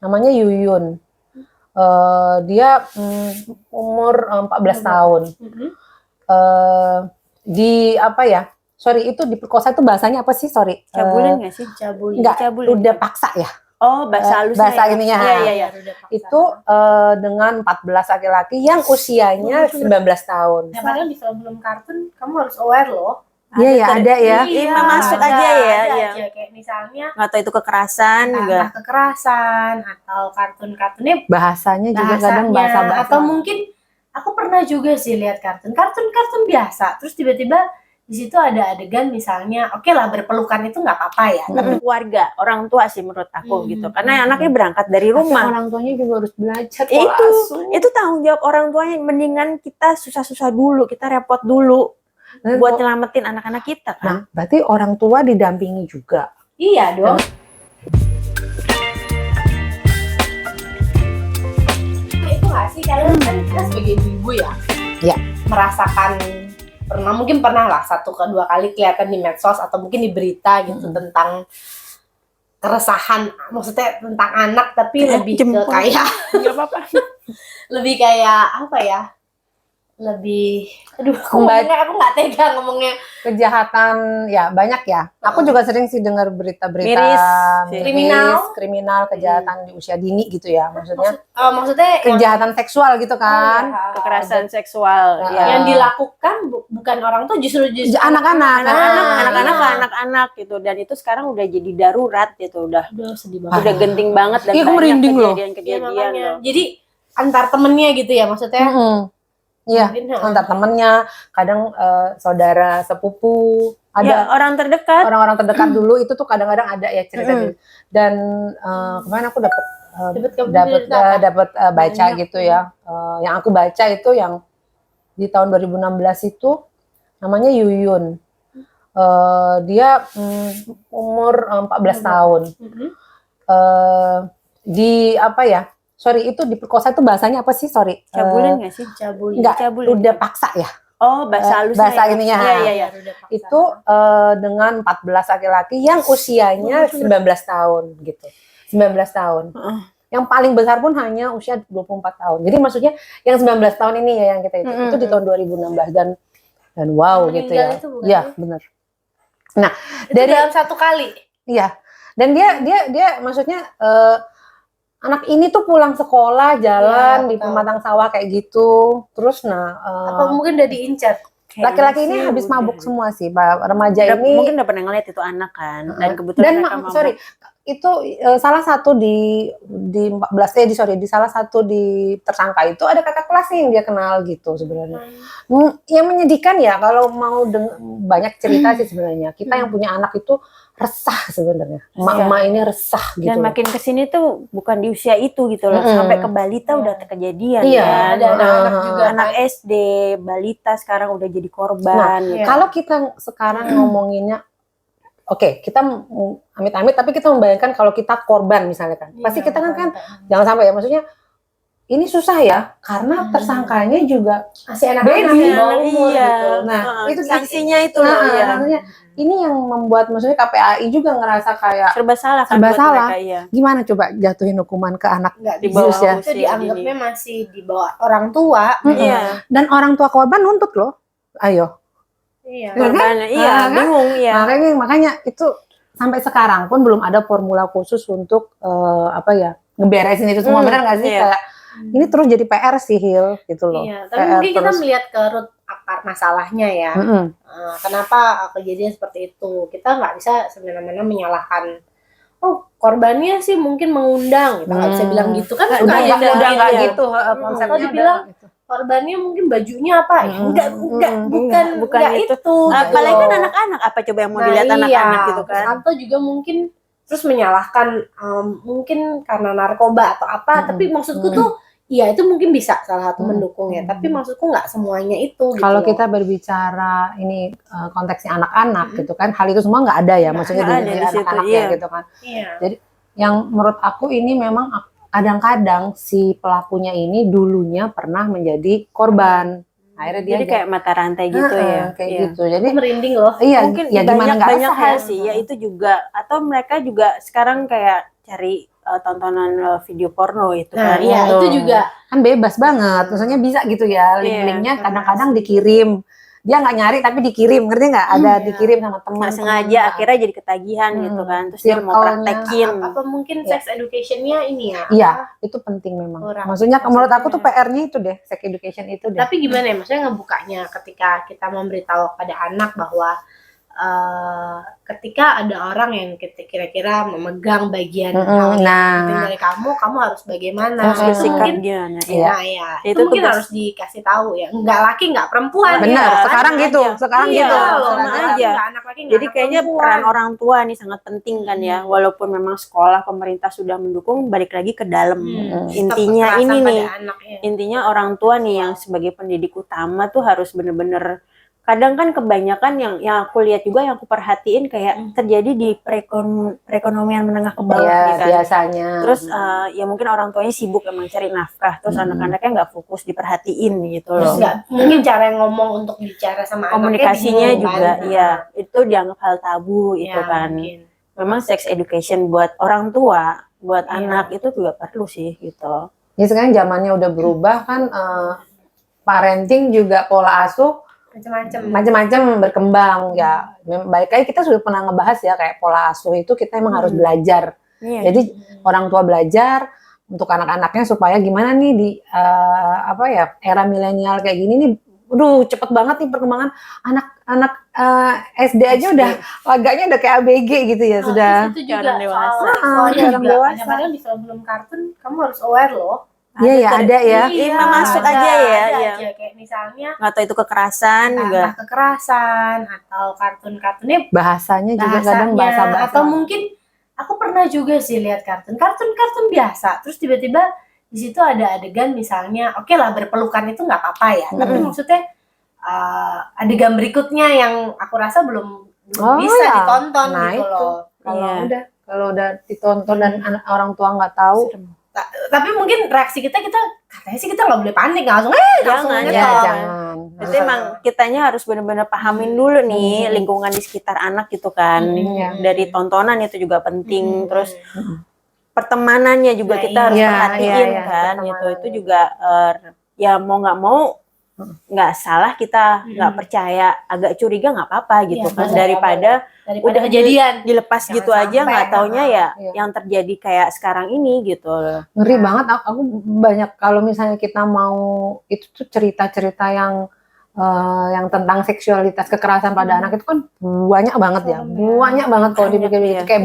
namanya Yuyun. Dia umur 14 tahun. Di apa ya? Sorry, itu diperkosa itu bahasanya apa sih? Sorry. Cabulan nggak sih? Cabulin. Enggak, Cabulan. udah paksa ya. Oh, bahasa halusnya. Bahasa ya? ininya. Iya. Itu dengan 14 laki-laki yang usianya 19 tahun. Nah, padahal di film-film kartun kamu harus aware loh. Iya ya, ada ya. Iya, masuk ada, aja ya. ada Iya. aja. Kayak misalnya Nggak tahu itu kekerasan juga. entah kekerasan atau kartun-kartunnya Bahasanya juga kadang bahasa atau mungkin aku pernah juga sih lihat kartun biasa, terus tiba-tiba di situ ada adegan misalnya, oke lah berpelukan itu nggak apa-apa ya. Tapi keluarga, orang tua sih menurut aku gitu. Karena anaknya berangkat dari Tapi rumah. orang tuanya juga harus belajar pola asuh. Itu tanggung jawab orang tuanya. Mendingan kita susah-susah dulu, kita repot dulu buat nyelamatin anak-anak kita kan. Nah, berarti orang tua didampingi juga. Iya dong. Itu nggak sih kalian kan kita sebagai ibu ya, merasakan mungkin pernah lah 1 ke 2 kali kelihatan di medsos atau mungkin di berita gitu tentang keresahan, maksudnya tentang anak tapi lebih ke kayak nggak apa-apa. lebih kayak apa ya? Lebih aku nggak tega ngomongnya. Kejahatan ya banyak ya. Aku juga sering sih dengar berita-berita kriminal, kejahatan di usia dini gitu ya. Maksudnya kejahatan seksual gitu kan. Kekerasan seksual yang dilakukan bukan orang tuh justru anak-anak gitu, dan itu sekarang udah jadi darurat gitu, udah sedih banget. Udah genting banget dan banyak kejadian-kejadian loh. Jadi antar temennya gitu ya maksudnya. Iya, antar temennya, kadang saudara sepupu, ada orang terdekat. Orang-orang terdekat dulu itu tuh kadang-kadang ada ya cerita gitu. Dan kemarin aku dapat baca gitu ya. Yang aku baca itu yang di tahun 2016 itu namanya Yuyun. Dia umur 14 tahun. Di apa ya? Sorry, itu diperkosa itu bahasanya apa sih? Sorry. Cabulan nggak sih? Enggak, udah paksa ya. Oh, bahasa halusnya. Bahasa ininya. Iya. Itu dengan 14 laki-laki yang usianya 19 tahun gitu. 19 tahun. Yang paling besar pun hanya usia 24 tahun. Jadi maksudnya yang 19 tahun ini ya yang kita itu di tahun 2016 dan wow gitu ya. Iya, benar. Nah, dari dalam 1 kali. Iya. Dan dia maksudnya anak ini tuh pulang sekolah jalan di pematang sawah kayak gitu. Terus apa mungkin udah diincar. Laki-laki ini habis mabuk semua sih, remaja ini. Mungkin udah pernah ngeliat itu anak kan. Dan kebetulan itu salah satu di 14 di salah satu di tersangka itu ada kakak kelasnya yang dia kenal gitu sebenarnya. Yang menyedihkan ya kalau mau banyak cerita sih sebenarnya. Kita yang punya anak itu resah sebenarnya. Emak-emak ini resah gitu. Dan makin kesini tuh bukan di usia itu gitu loh. Sampai ke balita udah kejadian. Iya, ada anak juga. Anak SD, balita sekarang udah jadi korban. Nah, kalau kita sekarang ngomonginnya, oke, kita amit-amit, tapi kita membayangkan kalau kita korban misalnya kan. Pasti kita kan jangan sampai ya, maksudnya ini susah ya, karena tersangkanya juga masih anak-anak di bawah umur gitu. Nah, itu sanksinya itu maksudnya ini yang membuat maksudnya KPAI juga ngerasa kayak serba salah kan buat mereka, iya. Gimana coba jatuhin hukuman ke anak di bawah usia itu dianggapnya masih di bawah orang tua. Iya. Dan orang tua korban nuntut loh. Ayo. Iya. Bingung ya. Makanya itu sampai sekarang pun belum ada formula khusus untuk ngeberesin itu semua. Benar nggak sih? Kayak ini terus jadi PR sih Hil gitu loh. Iya, tapi mungkin kita melihat ke root akar masalahnya ya. Kenapa kejadian seperti itu? Kita nggak bisa sebenarnya menyalahkan. Oh, korbannya sih mungkin mengundang, kita nggak bisa bilang gitu kan? Udah nggak gitu konsepnya. Tadi bilang korbannya mungkin bajunya apa? Ya bukan itu. Apalagi kan anak-anak, apa coba yang mau dilihat anak-anak gitu kan? Atau juga mungkin terus menyalahkan mungkin karena narkoba atau apa, tapi maksudku tuh iya itu mungkin bisa salah satu mendukungnya, tapi maksudku nggak semuanya itu. Kalau kita berbicara ini konteksnya anak-anak gitu kan, hal itu semua nggak ada ya, maksudnya di anak-anaknya gitu kan. Jadi yang menurut aku ini memang kadang-kadang si pelakunya ini dulunya pernah menjadi korban. Akhirnya dia jadi kayak mata rantai gitu gitu. Jadi merinding loh. Iya, mungkin ya gimana nggak banyak hal sih ya itu juga, atau mereka juga sekarang kayak cari tontonan video porno itu Nah, kan. iya itu juga Kan bebas banget, maksudnya bisa gitu ya, link-linknya kadang-kadang dikirim, dia nggak nyari tapi dikirim, ngerti nggak? Ada dikirim sama teman. nggak sengaja akhirnya jadi ketagihan gitu kan, terus dia mau Circle-nya praktekin. apa mungkin sex education-nya ini ya? Iya, itu penting memang. Kurang. Maksudnya menurut aku tuh PR-nya itu deh, sex education itu deh. Tapi gimana ya, maksudnya ngebukanya ketika kita memberitahu pada anak bahwa ketika ada orang yang kira-kira memegang bagian hal yang penting dari kamu harus bagaimana? Harus Itu bersikap mungkin gimana? Nah, ya. Itu Itu mungkin tugas. harus dikasih tahu ya. Enggak laki, enggak perempuan. Benar, ya. sekarang sama gitu, aja. sekarang Iya, gitu. loh, sama enggak laki, aja. enggak anak laki, enggak Jadi anak kayaknya perempuan. peran orang tua nih sangat penting kan ya, walaupun memang sekolah pemerintah sudah mendukung, balik lagi ke dalam. Intinya Kekerasan ini pada nih, anak, ya. intinya orang tua nih yang sebagai pendidik utama tuh harus bener-bener, kadang kan kebanyakan yang aku lihat juga, yang aku perhatiin kayak terjadi di perekonomian menengah ke bawah Iya, gitu kan. biasanya. Terus ya mungkin orang tuanya sibuk emang cari nafkah, terus anak-anaknya nggak fokus diperhatiin gitu Terus loh. enggak mungkin cara ngomong untuk bicara sama Komunikasinya anaknya bingung, juga, kan? ya itu dianggap hal tabu Ya, gitu kan. mungkin. Memang sex education buat orang tua, buat Iya. anak itu juga perlu sih gitu. Ya sekarang zamannya udah berubah kan, parenting juga pola asuh macam-macam berkembang ya. Baik kayak kita sudah pernah ngebahas ya, kayak pola asuh itu kita emang harus belajar. Iya. Jadi orang tua belajar untuk anak-anaknya supaya gimana nih di era milenial kayak gini nih, cepet banget nih perkembangan anak-anak SD aja udah laganya udah kayak ABG gitu ya, sudah. Terus itu juga Orang dewasa. soalnya Kayak orang juga dewasa. kadang-kadang di film-film kartun kamu harus aware loh. Iya ya, ada ya. Iya, masuk aja ya, iya. aja. Kayak misalnya Nggak tahu itu kekerasan juga. entah kekerasan atau kartun-kartunnya Bahasanya juga kadang bahasanya, bahasa-bahasa. atau mungkin aku pernah juga sih lihat kartun biasa, terus tiba-tiba di situ ada adegan misalnya, oke lah berpelukan itu nggak apa-apa ya, tapi maksudnya adegan berikutnya yang aku rasa belum bisa ya. ditonton Nah, gitu itu. loh. Kalau udah ditonton dan orang tua nggak tahu, Tapi mungkin reaksi kita katanya sih kita nggak boleh panik, nggak langsung Jangan, nyetok. ya jangan. Itu emang kitanya harus benar-benar pahamin dulu nih lingkungan di sekitar anak gitu kan. Dari tontonan itu juga penting. Terus pertemanannya juga Nah, kita harus iya, perhatiin iya, kan. pertemanan. Itu juga ya mau nggak mau nggak salah kita nggak percaya, agak curiga nggak apa-apa gitu Iya, kan, benar. daripada Daripada kejadian dilepas Jangan gitu aja sampai, nggak taunya ya Iya. yang terjadi kayak sekarang ini gitu loh. Ngeri banget. Aku banyak kalau misalnya kita mau itu tuh cerita-cerita yang tentang seksualitas kekerasan pada anak itu kan banyak banget ya, banyak banget kalau Banyak, dipikir iya. itu kayak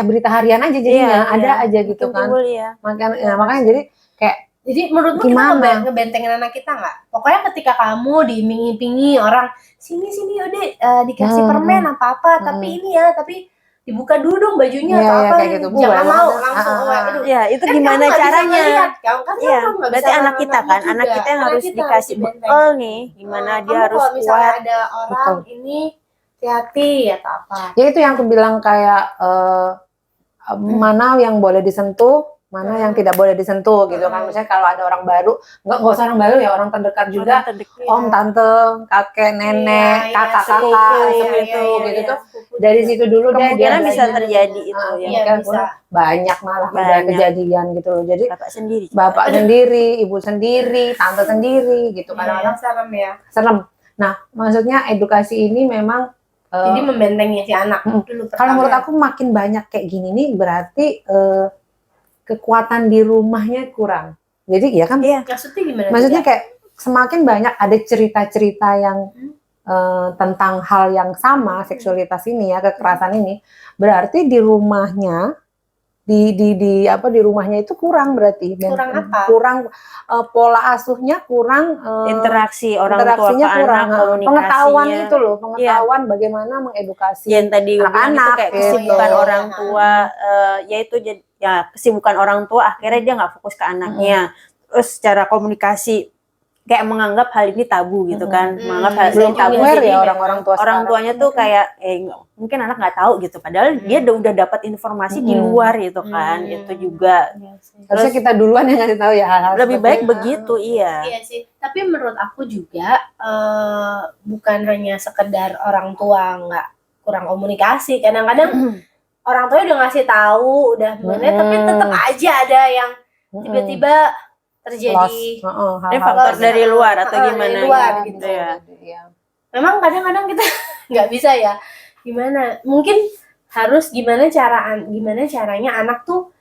berita harian aja jadinya, ada aja gitu kan. Betul, iya. Makanya jadi kayak Jadi menurutmu Gimana? kita ngebentengin anak kita nggak? Pokoknya ketika kamu diiming-imingi orang sini udah dikasih permen apa tapi ini ya, tapi dibuka dulu dong bajunya Iya, atau iya, apa, kayak gitu. jangan Boleh mau banget. langsung aduh. Ya, itu Kan gimana kamu nggak bisa caranya? ngeliat, kan Iya, kamu nggak berarti bisa anak kita ngeliat kan, juga. anak kita yang Anak harus kita dikasih dibenteng. bekal nih, gimana dia Kamu harus kalau misalnya kuat. ada orang ini hati-hati atau apa. ya itu yang aku bilang kayak mana yang boleh disentuh, mana yang tidak boleh disentuh gitu kan. Misalnya kalau ada orang baru, nggak usah orang baru ya, orang terdekat juga, Orang terdekat. om, tante, kakek, nenek, Iya, kakak-kakak, sepupu, sepupu iya, gitu iya, tuh. sepupu Dari juga. situ dulu deh dia Kemungkinan bisa belajar. terjadi itu ya. Iya, Mungkin bisa. banyak malah udah Banyak. kejadian gitu loh. Jadi Bapak sendiri. bapak sendiri, ibu sendiri, tante sendiri gitu. Kadang-kadang serem ya. serem. Nah, maksudnya edukasi ini memang Jadi membentengi si anak dulu kalau pertama. menurut aku makin banyak kayak gini nih berarti kekuatan di rumahnya kurang. Jadi ya kan, Iya. Maksudnya gimana? maksudnya kayak semakin banyak ada cerita-cerita yang tentang hal yang sama, seksualitas ini ya, kekerasan ini, berarti di rumahnya di rumahnya itu kurang berarti. Kurang apa? Kurang pola asuhnya, kurang Interaksi orang tua ke interaksinya kurang, anak, komunikasinya. pengetahuan itu loh, pengetahuan bagaimana mengedukasi. Yang tadi gue bilang itu anak-anak kayak gitu. kesibukan Iya. orang tua, yaitu ya kesibukan orang tua akhirnya dia nggak fokus ke anaknya. Terus secara komunikasi kayak menganggap hal ini tabu gitu kan, menganggap hal Belum ini tabu. aware Jadi ya orang-orang tua orang sekarang. tuanya tuh kayak mungkin anak nggak tahu gitu, padahal dia udah dapat informasi di luar gitu kan. Itu juga Harusnya kita duluan yang ngasih tahu ya hal-hal lebih seperti baik itu. begitu. Iya. Iya sih, tapi menurut aku juga bukan hanya sekedar orang tua nggak kurang komunikasi, kadang-kadang orang tua udah ngasih tahu, udah bener, tapi tetap aja ada yang tiba-tiba terjadi Ini faktor dari luar atau gimana? dari luar gitu gitu. ya. Memang kadang-kadang kita nggak bisa ya. Gimana? Mungkin harus gimana caranya anak tuh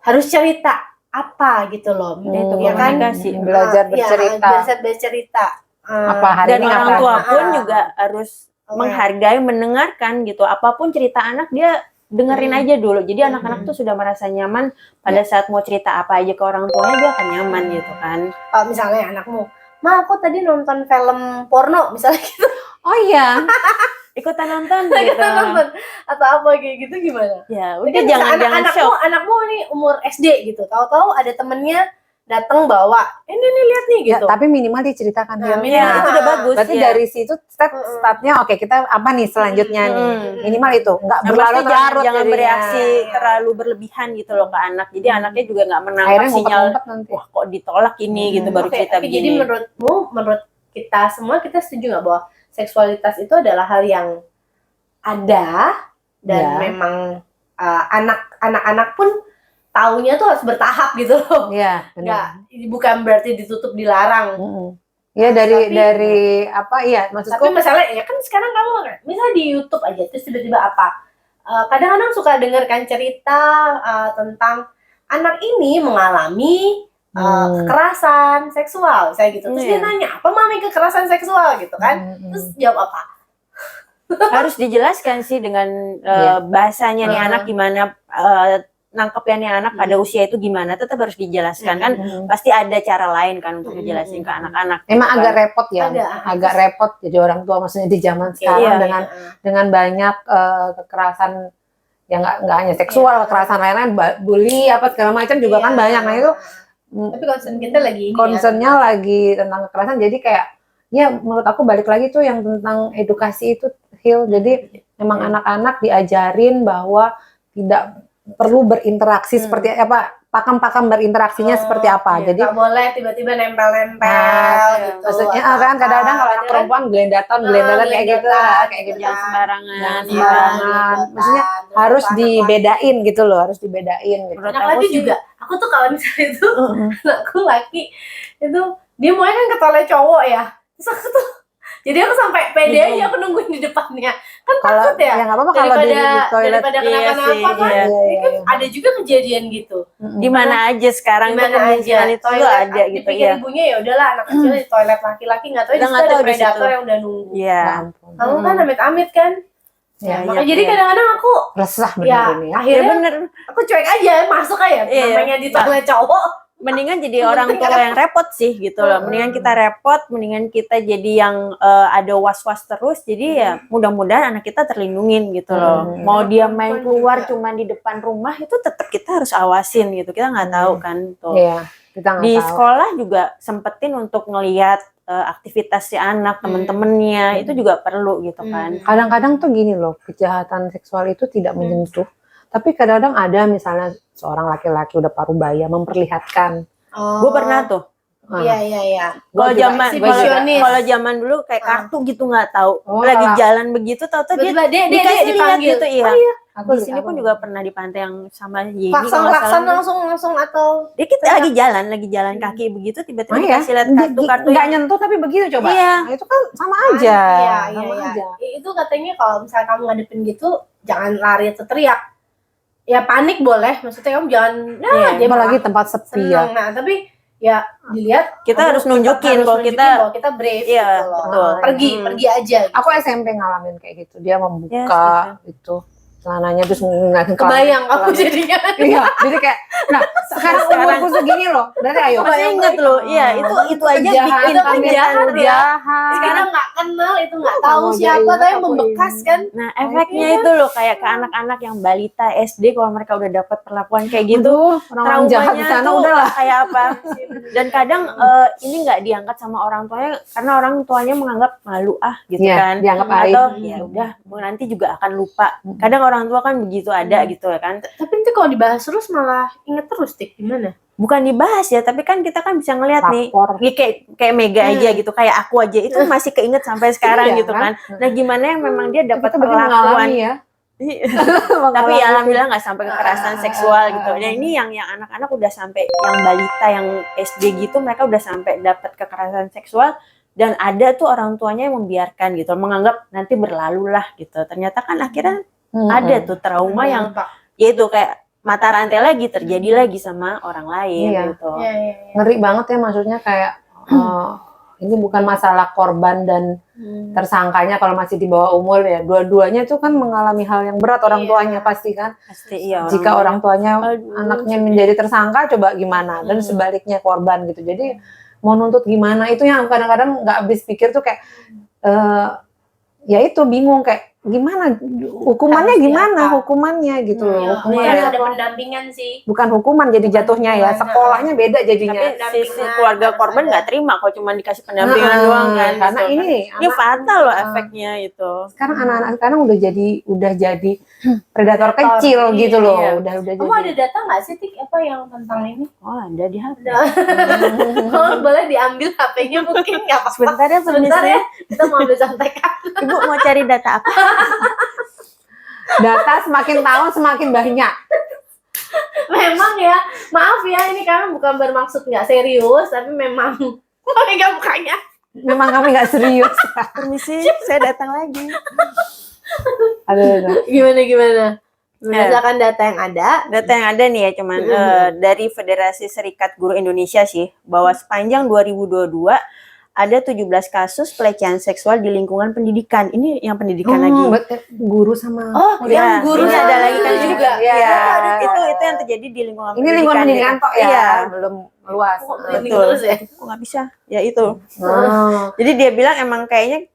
harus cerita apa gitu loh. Itu ya kan? komunikasi. Belajar bercerita. Belajar bercerita. Apa hari Dan ini orang apa? tua pun juga harus menghargai, mendengarkan gitu. Apapun cerita anak dia dengerin aja dulu. Jadi anak-anak tuh sudah merasa nyaman pada saat mau cerita apa aja ke orang tuanya, dia akan nyaman gitu kan. Kalau misalnya anakmu, "Ma, aku tadi nonton film porno," misalnya gitu. Oh iya. Ikutan nonton Kita gitu. nonton atau apa kayak gitu gimana? Ya, Jadi udah jangan shock. anakmu nih umur SD gitu. Tahu-tahu ada temennya datang bawa, ini nih lihat nih Ya, gitu. tapi minimal diceritakan. Nah, Hil. minimal itu udah bagus. Berarti ya. dari situ startnya oke, kita apa nih selanjutnya nih? Minimal itu, nggak Yang pasti berlarut-larut jangan jadinya. bereaksi terlalu berlebihan gitu loh ke anak. Jadi anaknya juga nggak menangkap Akhirnya sinyal, ngumpet-ngumpet nanti. wah kok ditolak ini gitu baru Oke, cerita oke, begini. jadi menurut kita semua, kita setuju nggak bahwa seksualitas itu adalah hal yang ada dan Ya. memang anak-anak pun taunya tuh harus bertahap gitu loh. Iya, Nggak, benar. bukan berarti ditutup, dilarang. Ya Tapi- dari apa? Iya, maksudku. Tapi masalahnya ya kan sekarang kamu misalnya di YouTube aja terus tiba-tiba apa? Kadang-kadang suka dengarkan cerita tentang anak ini mengalami kekerasan seksual, saya gitu. Terus dia Iya. nanya, "Apa mami kekerasan seksual?" gitu kan. Terus jawab apa? Harus dijelaskan sih dengan bahasanya nih anak gimana, nangkepnya nih anak pada usia itu gimana, tetap harus dijelaskan kan. Pasti ada cara lain kan untuk dijelasin ke anak-anak. Emang gitu agak kan. repot ya, agak repot jadi orang tua, maksudnya di zaman Iya. sekarang dengan banyak kekerasan yang nggak hanya seksual, kekerasan lain-lain, bully apa segala macam juga kan banyak. Nah itu Tapi concern kita lagi ini concernnya lagi tentang kekerasan, jadi kayak ya menurut aku balik lagi tuh yang tentang edukasi itu, Hil. Jadi memang anak-anak diajarin bahwa tidak perlu berinteraksi seperti apa, pakam-pakam berinteraksinya seperti apa. Jadi nggak boleh tiba-tiba nempel-nempel gitu. maksudnya kan kadang-kadang kalau anak perempuan gelendaton kayak gitu, Jangan sembarangan. Jangan ya. sembarangan. Maksudnya harus dibedain gitu loh, harus dibedain gitu. Menurut Anak aku lagi sih- juga, aku tuh kalau misalnya itu anakku laki itu dia maunya kan ketolnya cowok ya. Terus aku tuh jadi aku sampai pede aja aku nungguin di depannya. Kan Kalau takut ya. ya nggak apa-apa kalau di toilet. daripada Iya kenapa-napa sih, kan. iya. Ini kan ada juga kejadian gitu. Di mana aja sekarang tuh Gimana aja kemungkinan itu tuh ada gitu dipikir ya. ibunya ya udahlah anak kecil di toilet laki-laki nggak tahu di Udah situ nggak ada tahu di predator situ. yang udah nunggu. Iya. Ya ampun. Kamu kan amit-amit kan. Ya, Makanya iya, jadi iya. kadang-kadang aku Resah bener ya ini ya. Ya akhirnya bener. aku cuek aja, masuk aja Iya. namanya di toilet cowok. Mendingan jadi orang tua yang repot sih gitu loh. Mendingan kita repot, mendingan kita jadi yang ada was-was terus. Jadi ya mudah-mudahan anak kita terlindungin gitu loh. Mau dia main keluar cuman di depan rumah itu tetap kita harus awasin gitu. Kita nggak tahu kan tuh. Iya, kita nggak Di tahu. sekolah juga sempetin untuk ngelihat aktivitas si anak, temen-temennya itu juga perlu gitu kan. Kadang-kadang tuh gini loh, kejahatan seksual itu tidak menyentuh. Tapi kadang-kadang ada misalnya seorang laki-laki udah parubaya memperlihatkan. Gue pernah tuh. Iya. Kalau Gua juga zaman eksibisionis. kalau zaman dulu kayak kartu gitu nggak tahu. Oh, Lagi kalau- jalan begitu tahu-tahu dia Tiba-tiba dia dikasih lihat dipanggil gitu iya. Aku Di sini pun juga pernah di pantai yang sama Yeni klakson langsung atau Dia kita lagi jalan kaki begitu tiba-tiba Oh iya, dikasih lihat kartu-kartu nggak yang nyentuh tapi begitu coba. Iya. Nah, itu kan sama aja. Sama Iya. aja. Itu katanya kalau misalnya kamu ngadepin gitu jangan lari atau teriak. Ya panik boleh, maksudnya kamu jangan Iya, dia Apalagi malah tempat sepi ya. senang. Nah, tapi ya dilihat kita kamu harus nunjukin harus kalau nunjukin kita bahwa kita brave iya, gitu loh. betul. Pergi aja gitu. Aku SMP ngalamin kayak gitu. Dia membuka Ya, itu celananya terus ngeliatin Kebayang kamu jadinya. Iya, jadi kayak nah sekarang umurku segini loh. Berarti ayo. masih inget loh. Iya, itu aja bikin Itu kan kami jahat ya. jahat. Sekarang nggak kenal itu nggak tahu mau siapa jadi tapi aku membekas ini. kan. Nah, efeknya itu loh kayak ke anak-anak yang balita SD kalau mereka udah dapat perlakuan kayak gitu, Aduh, orang jahat di traumanya sana tuh udahlah. kayak apa. Dan kadang ini nggak diangkat sama orang tuanya karena orang tuanya menganggap malu gitu Iya, kan. dianggap aib. Atau ya udah nanti juga akan lupa. Kadang orang tua kan begitu ada gitu ya kan. Tapi nanti kalau dibahas terus malah inget terus Tik, gimana? Bukan dibahas ya, tapi kan kita kan bisa ngeliat nih. Lapor. Ya, kayak Mega aja gitu, kayak aku aja itu masih keinget sampai sekarang Iya, gitu kan. Nah, gimana yang memang dia dapat Kita berarti perlakuan mengalami ya. Tapi alhamdulillah nggak sampai kekerasan seksual gitu. Dan ini yang anak-anak udah sampai, yang balita yang SD gitu, mereka udah sampai dapat kekerasan seksual, dan ada tuh orang tuanya yang membiarkan gitu, menganggap nanti berlalu lah gitu. Ternyata kan akhirnya ada tuh trauma yang yaitu kayak mata rantai lagi terjadi lagi sama orang lain gitu. Ngeri banget ya, maksudnya kayak ini bukan masalah korban dan tersangkanya kalau masih di bawah umur ya, dua-duanya itu kan mengalami hal yang berat, orang tuanya pasti kan. Pasti iya. Jika orang tuanya anaknya menjadi tersangka, coba gimana, dan sebaliknya korban gitu. Jadi mau nuntut gimana, itu yang kadang-kadang nggak habis pikir tuh kayak ya itu bingung kayak gimana hukumannya, hukumannya gitu loh. Hukumannya ada pendampingan sih. Bukan hukuman jadi jatuhnya ya, sekolahnya beda jadinya. Tapi si keluarga korban nggak terima kalau cuma dikasih pendampingan doang kan. Karena gitu. Ini fatal loh efeknya itu. Sekarang anak-anak sekarang udah jadi predator kecil gitu loh. Udah Kamu ada data nggak sih Tik apa yang tentang ini? Oh, ada di HP. Boleh diambil HP-nya mungkin nggak apa-apa. Sebentar ya. Kita mau ambil contekan. Ibu mau cari data apa? Data semakin tahun semakin banyak. Memang ya, maaf ya, ini kami bukan bermaksud nggak serius, tapi memang megang mukanya. Memang kami nggak serius. Permisi, saya datang lagi. Aduh. Gimana? Berdasarkan data yang ada nih ya, cuman dari Federasi Serikat Guru Indonesia sih, bahwa sepanjang 2022 ada 17 kasus pelecehan seksual di lingkungan pendidikan. Ini yang pendidikan lagi. Guru sama yang guru ini ada lagi kan juga. Iya. Itu yang terjadi di lingkungan ini pendidikan. lingkungan pendidikan kok ya. Iya. Belum luas. Betul. Kok nggak bisa? Ya itu. Jadi dia bilang emang kayaknya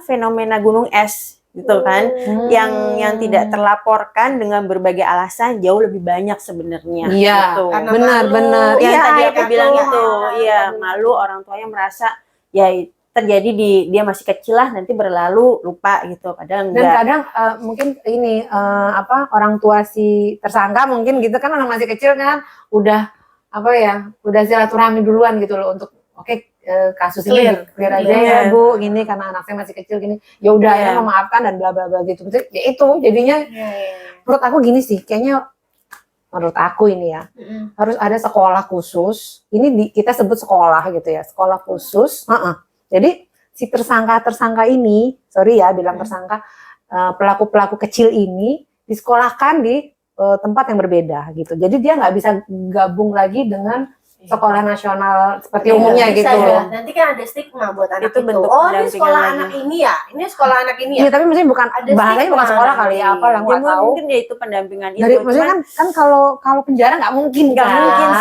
fenomena gunung es gitu kan, yang tidak terlaporkan dengan berbagai alasan jauh lebih banyak sebenarnya. Iya. Gitu. Benar. Yang tadi Iya, aku bilang itu, malu, orang tuanya merasa ya terjadi dia masih kecil lah, nanti berlalu lupa gitu, padahal enggak. Dan kadang mungkin ini orang tua si tersangka mungkin gitu kan, anak masih kecil kan udah udah silaturahmi duluan gitu loh untuk kasus ini clear aja ya Bu, gini karena anak saya masih kecil gini. Ya udah ya memaafkan dan bla bla bla gitu. Ya itu jadinya menurut aku gini sih, kayaknya menurut aku ini ya harus ada sekolah khusus. Ini kita sebut sekolah gitu ya, sekolah khusus. Jadi si tersangka ini, sorry ya bilang tersangka, pelaku kecil ini disekolahkan di tempat yang berbeda gitu. Jadi dia nggak bisa gabung lagi dengan sekolah nasional seperti umumnya gitu loh. Nanti kan ada stigma buat anak itu. Ini sekolah anak ini ya. Ini sekolah anak ini ya. Iya, tapi mesti bukan bahasanya bukan sekolah kali ya, apa lah nggak tahu. Mungkin dia itu pendampingan itu. Maksudnya kan kalau penjara nggak mungkin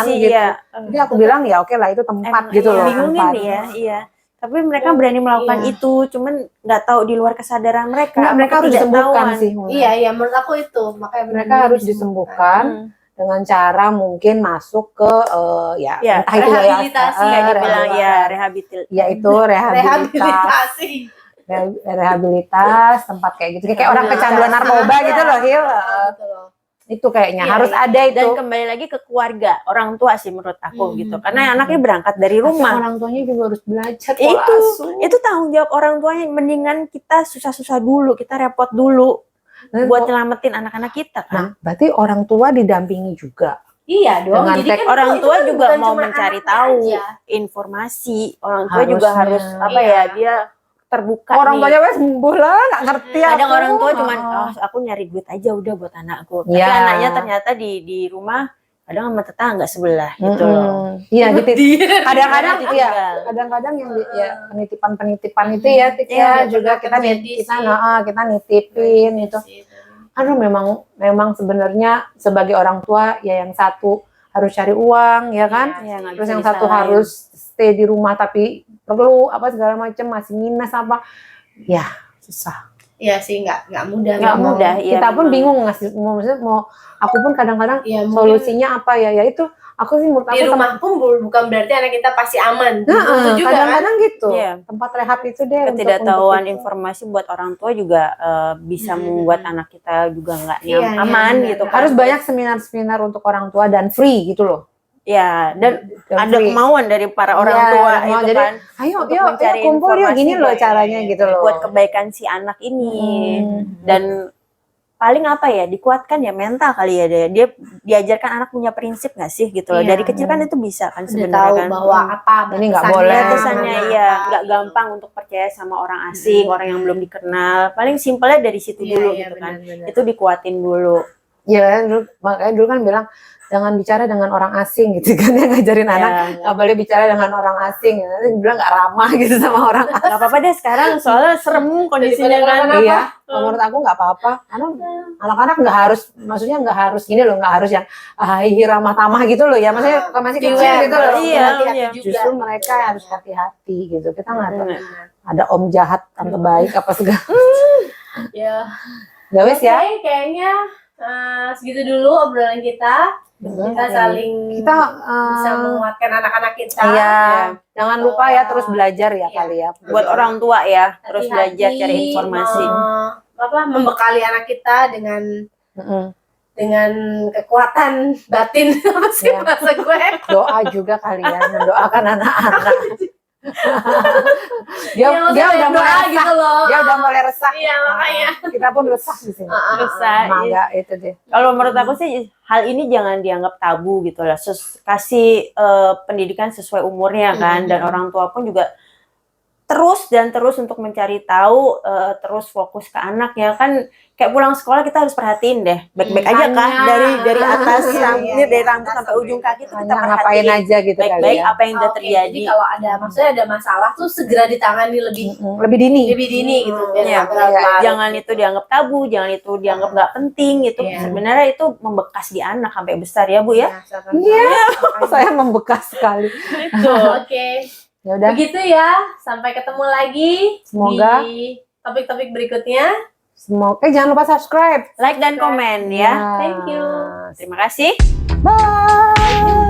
sih gitu. ya. Jadi aku bilang ya oke lah itu tempat gitu loh. Bingungin ya, iya. Tapi mereka berani melakukan itu, cuman nggak tahu di luar kesadaran mereka. Mereka harus disembuhkan sih. Iya, menurut aku itu. Makanya mereka harus disembuhkan dengan cara mungkin masuk ke entah itu rehabilitasi dibilang rehabilitas tempat kayak gitu, kayak orang kecanduan narkoba gitu loh, itu kayaknya harus ada itu. Dan kembali lagi ke keluarga, orang tua sih menurut aku gitu, karena anaknya berangkat dari rumah, orang tuanya juga harus belajar itu tanggung jawab orang tuanya. Mendingan kita susah-susah dulu, kita repot dulu buat nyelamatin anak-anak kita kan. Nah, berarti orang tua didampingi juga. Iya dong. Jadi kan orang tua juga mau mencari tahu informasi. Orang tua juga harus dia terbuka. Orang tuanya wes sembuh lah, nggak ngerti. Kadang orang tua cuman aku nyari duit aja udah buat anakku. Tapi anaknya ternyata di rumah kadang sama tetangga sebelah gitu loh. Iya gitu. Kadang-kadang yang penitipan itu ya, juga kita nitipin itu. Aduh, memang sebenarnya sebagai orang tua ya, yang satu harus cari uang ya kan, terus yang satu harus stay di rumah tapi perlu segala macam, masih minus ya susah. Iya sih, nggak mudah. Kita pun bingung mau aku pun kadang-kadang solusinya apa ya itu aku sih menurut aku di rumah pun bukan berarti anak kita pasti aman. Juga kadang-kadang gitu. Tempat rehab itu deh. Ketidaktahuan informasi buat orang tua juga bisa membuat anak kita juga nggak aman gitu. Harus banyak seminar-seminar untuk orang tua dan free gitu loh. Ya, dan ada kemauan dari para orang tua itu jadi, kan. Ayo kumpul yuk, gini loh caranya gitu loh. Buat kebaikan si anak ini. Dan paling apa ya, dikuatkan ya mental kali ya, dia diajarkan anak punya prinsip nggak sih gitu loh. Iya. Dari kecil kan itu bisa kan Udah sebenarnya tahu kan. bahwa apa Ini nggak batasannya, boleh. Batasannya mana ya apa. nggak gampang untuk percaya sama orang asing, orang yang belum dikenal. Paling simpelnya dari situ Iya, dulu iya, gitu kan. benar-benar. Itu dikuatin dulu. Ya dulu, makanya dulu kan bilang jangan bicara dengan orang asing gitu kan, yang ngajarin anak nggak boleh bicara dengan orang asing, nanti bilang nggak ramah gitu sama orang asing. Nggak apa-apa deh sekarang, soalnya serem kondisinya kan. Kenapa? Iya, menurut aku nggak apa-apa, karena anak-anak nggak harus, maksudnya nggak harus gini loh, nggak harus yang ramah tamah gitu loh ya, maksudnya masih kecil Beware, gitu loh. Iya, hati-hati iya. juga. Justru mereka harus hati-hati gitu, kita nggak tahu Bener. ada om jahat, tante baik apa segala. Ya. Ya wes Oke, ya. kayaknya segitu dulu obrolan kita. Kita saling Kita bisa menguatkan anak-anak kita. iya, jangan lupa ya terus belajar ya Iya. kali ya. Buat orang tua ya, terus Hati-hati, belajar cari informasi. Membekali anak kita dengan Mm-mm. kekuatan batin apa sih Iya. bahasa gue? Doa juga kalian, mendoakan anak-anak. dia Iya, dia maksudnya udah mulai doa resah, gitu loh. dia udah mulai resah. Iya, makanya. Kita pun resah di sini. Resah, Mangga itu deh. Kalau menurut aku sih hal ini jangan dianggap tabu gitu lah. Kasih pendidikan sesuai umurnya kan, dan orang tua pun juga terus untuk mencari tahu, terus fokus ke anak ya kan. Kayak pulang sekolah kita harus perhatiin deh, baik-baik aja kah dari atas Iya, dari iya, rambut atas sampai ujung kaki itu kita Hanya ngapain perhatiin aja gitu kali baik-baik ya. apa yang udah Oke, terjadi. Jadi kalau ada maksudnya ada masalah tuh segera ditangani lebih Lebih dini. dini gitu biar Iya, nggak berlarut-larut. jangan itu dianggap tabu, jangan itu dianggap nggak penting itu. Iya. Sebenarnya itu membekas di anak sampai besar ya Bu ya. Iya. Saya membekas sekali. Oke. Ya udah. Begitu ya. Sampai ketemu lagi Semoga. di topik-topik berikutnya. Semoga jangan lupa subscribe. Like dan komen ya. Thank you. Terima kasih. Bye.